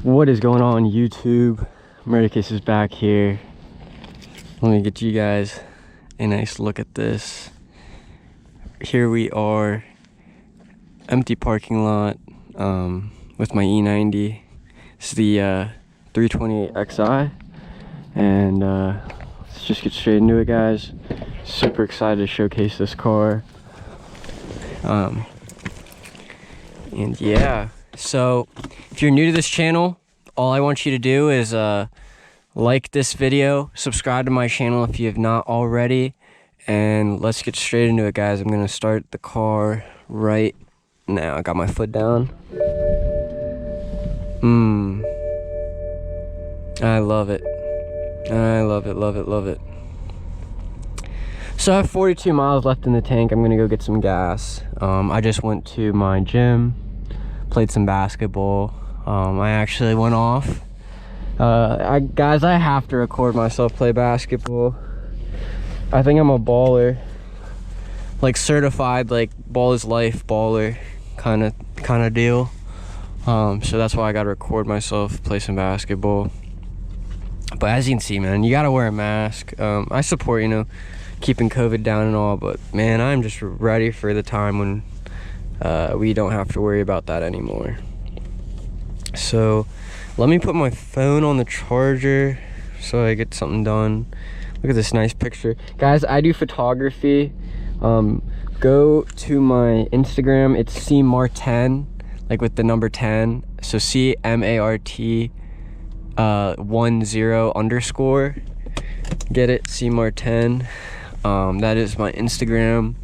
What is going on, YouTube? Murdercase is back here. Let me get you guys a nice look at this. Here we are, empty parking lot with my E90. This is the 328xi, and let's just get straight into it, guys. Super excited to showcase this car. And yeah, so if you're new to this channel, all I want you to do is like this video, subscribe to my channel if you have not already, and let's get straight into it, guys. I'm gonna start the car right now. I got my foot down. I love it. I love it, love it, love it. So I have 42 miles left in the tank. I'm gonna go get some gas. I just went to my gym, played some basketball. I actually went off. Guys, I have to record myself play basketball. I think I'm a baller, like certified, like ball is life baller kind of deal. So that's why I gotta record myself play some basketball. But as you can see, man, you gotta wear a mask. I support, you know, keeping COVID down and all, but man, I'm just ready for the time when we don't have to worry about that anymore. So let me put my phone on the charger so I get something done. Look at this nice picture, guys. I do photography. Go to my Instagram. It's CMart10, like with the number 10, so CMART 10_. Get it? CMart10. That is my Instagram.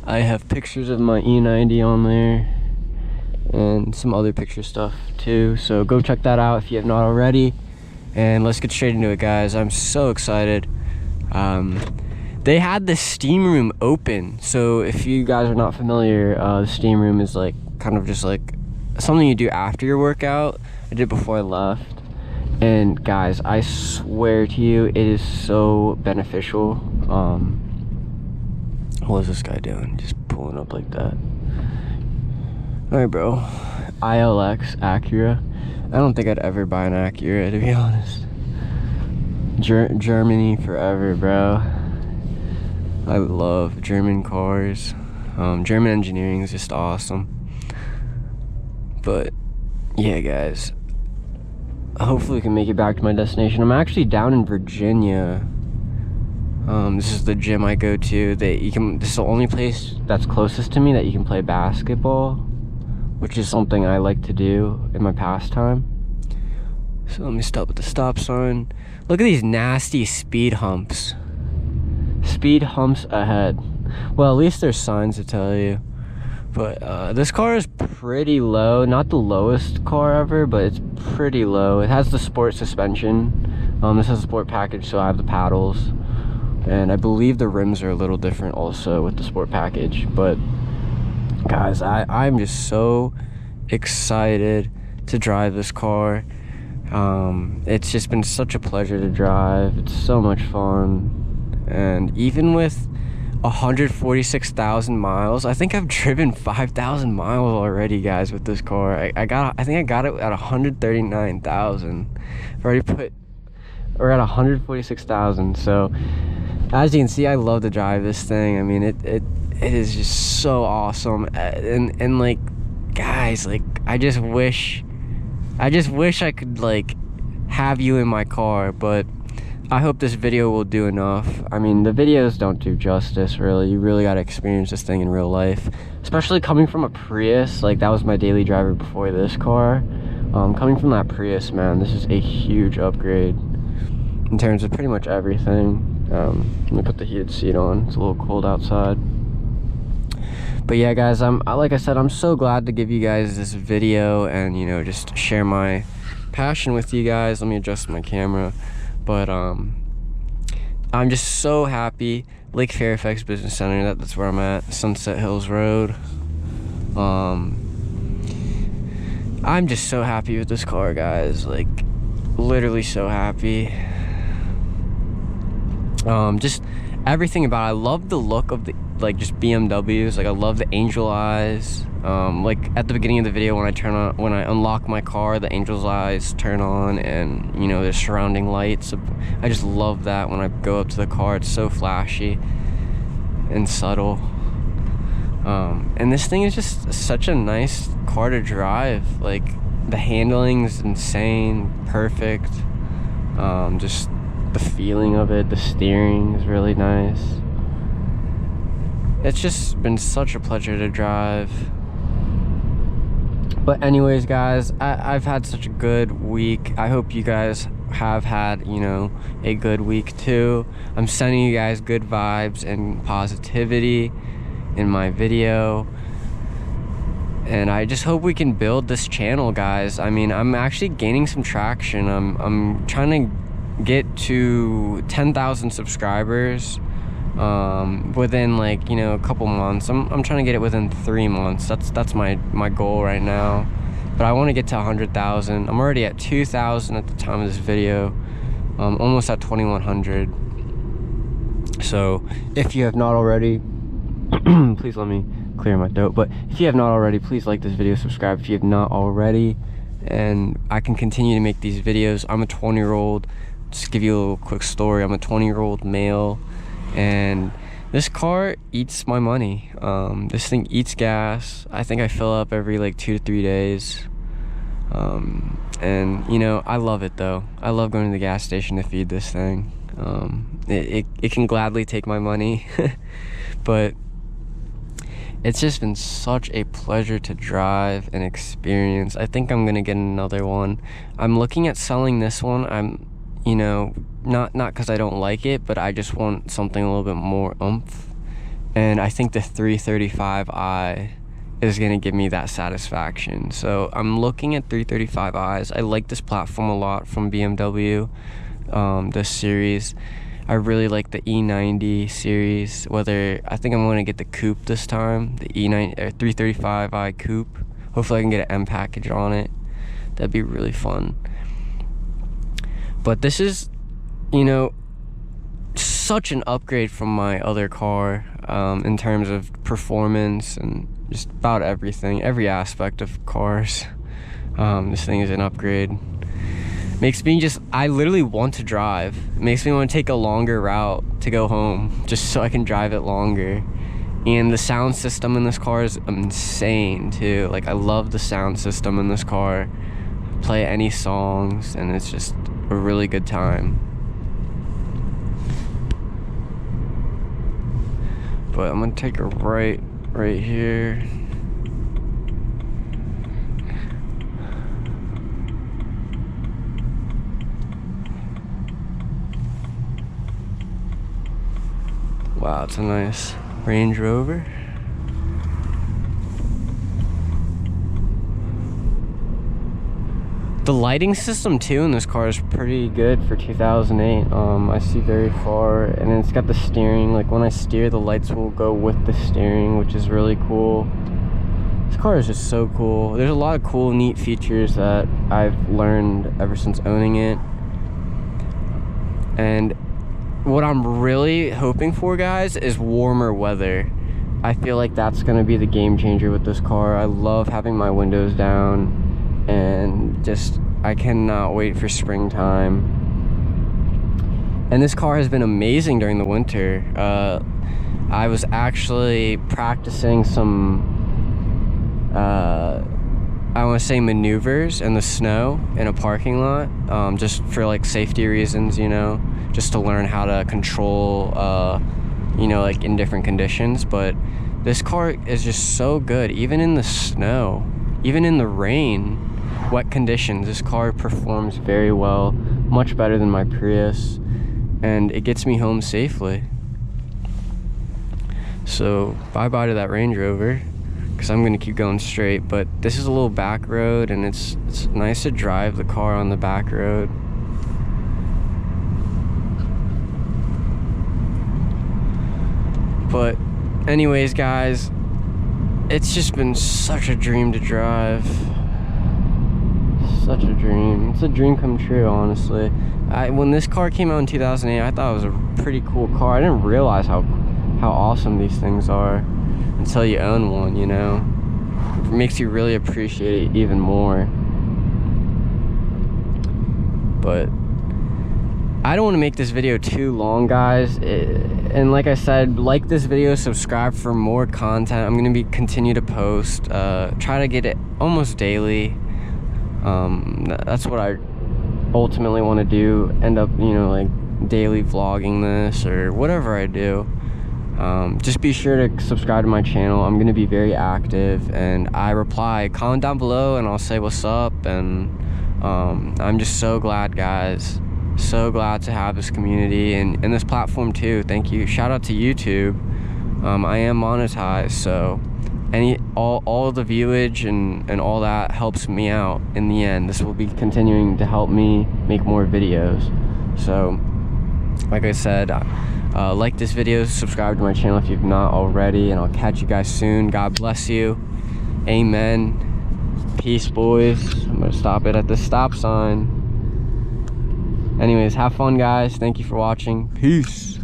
I have pictures of my E90 on there and some other picture stuff too, so go check that out if you have not already. And let's get straight into it, guys. I'm so excited. They had the steam room open, so if you guys are not familiar, the steam room is like kind of just like something you do after your workout. I did before I left, and guys, I swear to you, it is so beneficial. What is this guy doing? Just pulling up like that. All right, bro. ILX Acura. I don't think I'd ever buy an Acura, to be honest. Germany forever, bro. I love German cars. German engineering is just awesome. But yeah, guys, hopefully we can make it back to my destination. I'm actually down in Virginia. This is the gym I go to. This is the only place that's closest to me that you can play basketball, which is something I like to do in my pastime. So let me stop at the stop sign. Look at these nasty speed humps. Speed humps ahead. Well, at least there's signs to tell you. But this car is pretty low. Not the lowest car ever, but it's pretty low. It has the sport suspension. This has a sport package, so I have the paddles. And I believe the rims are a little different also with the sport package. But guys, I'm just so excited to drive this car. It's just been such a pleasure to drive. It's so much fun. And even with 146,000 miles, I think I've driven 5,000 miles already, guys, with this car. I think I got it at 139,000. I've already we're at 146,000. So as you can see, I love to drive this thing. I mean, it is just so awesome. And like, guys, like, I just wish I could like have you in my car, but I hope this video will do enough. I mean, the videos don't do justice, really. You really got to experience this thing in real life, especially coming from a Prius. Like, that was my daily driver before this car. Coming from that Prius, man, this is a huge upgrade in terms of pretty much everything. Let me put the heated seat on. It's a little cold outside. But yeah, guys, like I said, I'm so glad to give you guys this video and, you know, just share my passion with you guys. Let me adjust my camera. But I'm just so happy. Lake Fairfax Business Center, that's where I'm at. Sunset Hills Road. I'm just so happy with this car, guys. Like, literally so happy. Just everything about it. I love the look of the like just BMWs. Like I love the angel eyes. Like at the beginning of the video when I unlock my car, the angel's eyes turn on, and you know, there's surrounding lights. I just love that when I go up to the car. It's so flashy and subtle. And this thing is just such a nice car to drive. Like the handling is insane, perfect. Just the feeling of it, the steering is really nice. It's just been such a pleasure to drive. But anyways, guys, I've had such a good week. I hope you guys have had, you know, a good week too. I'm sending you guys good vibes and positivity in my video. And I just hope we can build this channel, guys. I mean, I'm actually gaining some traction. I'm trying to get to 10,000 subscribers within, like, you know, a couple months. I'm trying to get it within 3 months. That's my goal right now. But I want to get to 100,000. I'm already at 2,000 at the time of this video. Almost at 2,100. So if you have not already, please let me clear my throat. But if you have not already, please like this video, subscribe if you have not already, and I can continue to make these videos. I'm a 20-year-old. Just give you a little quick story. I'm a 20-year-old male, and this car eats my money. This thing eats gas. I think I fill up every like 2 to 3 days. And you know, I love it though. I love going to the gas station to feed this thing. It can gladly take my money, but it's just been such a pleasure to drive and experience. I think I'm gonna get another one. I'm looking at selling this one. I'm, you know, not because I don't like it, but I just want something a little bit more oomph. And I think the 335i is gonna give me that satisfaction. So I'm looking at 335i's. I like this platform a lot from BMW, this series. I really like the E90 series. I think I'm gonna get the coupe this time, the E90 or 335i coupe. Hopefully I can get an M package on it. That'd be really fun. But this is, you know, such an upgrade from my other car, in terms of performance and just about everything, every aspect of cars. This thing is an upgrade. Makes me I literally want to drive. It makes me want to take a longer route to go home, just so I can drive it longer. And the sound system in this car is insane too. Like, I love the sound system in this car. Play any songs, and it's just a really good time. But I'm gonna take a right here. Wow, it's a nice Range Rover. The lighting system too in this car is pretty good for 2008. I see very far, and it's got the steering. Like when I steer, the lights will go with the steering, which is really cool. This car is just so cool. There's a lot of cool, neat features that I've learned ever since owning it. And what I'm really hoping for, guys, is warmer weather. I feel like that's gonna be the game changer with this car. I love having my windows down, and just I cannot wait for springtime. And this car has been amazing during the winter. I was actually practicing some I want to say maneuvers in the snow in a parking lot, just for like safety reasons, you know, just to learn how to control, you know, like in different conditions. But this car is just so good, even in the snow, even in the rain, wet conditions. This car performs very well, much better than my Prius, and it gets me home safely. So bye-bye to that Range Rover, because I'm gonna keep going straight. But this is a little back road, and it's nice to drive the car on the back road. But anyways, guys, it's just been such a dream to drive. Such a dream. It's a dream come true, honestly. When this car came out in 2008, I thought it was a pretty cool car. I didn't realize how how awesome these things are until you own one, you know. It makes you really appreciate it even more. But I don't want to make this video too long, guys. And like I said, like this video, subscribe for more content. I'm gonna continue to post, try to get it almost daily. That's what I ultimately want to do. End up, you know, like daily vlogging this or whatever I do. Just be sure to subscribe to my channel. I'm gonna be very active, and I reply. Comment down below and I'll say what's up. And I'm just so glad, guys. So glad to have this community and this platform too. Thank you. Shout out to YouTube. I am monetized, so all the viewage and all that helps me out in the end. This will be continuing to help me make more videos. So like I said, like this video, subscribe to my channel if you've not already, and I'll catch you guys soon. God bless you. Amen. Peace, boys. I'm gonna stop it at the stop sign. Anyways, have fun, guys. Thank you for watching. Peace.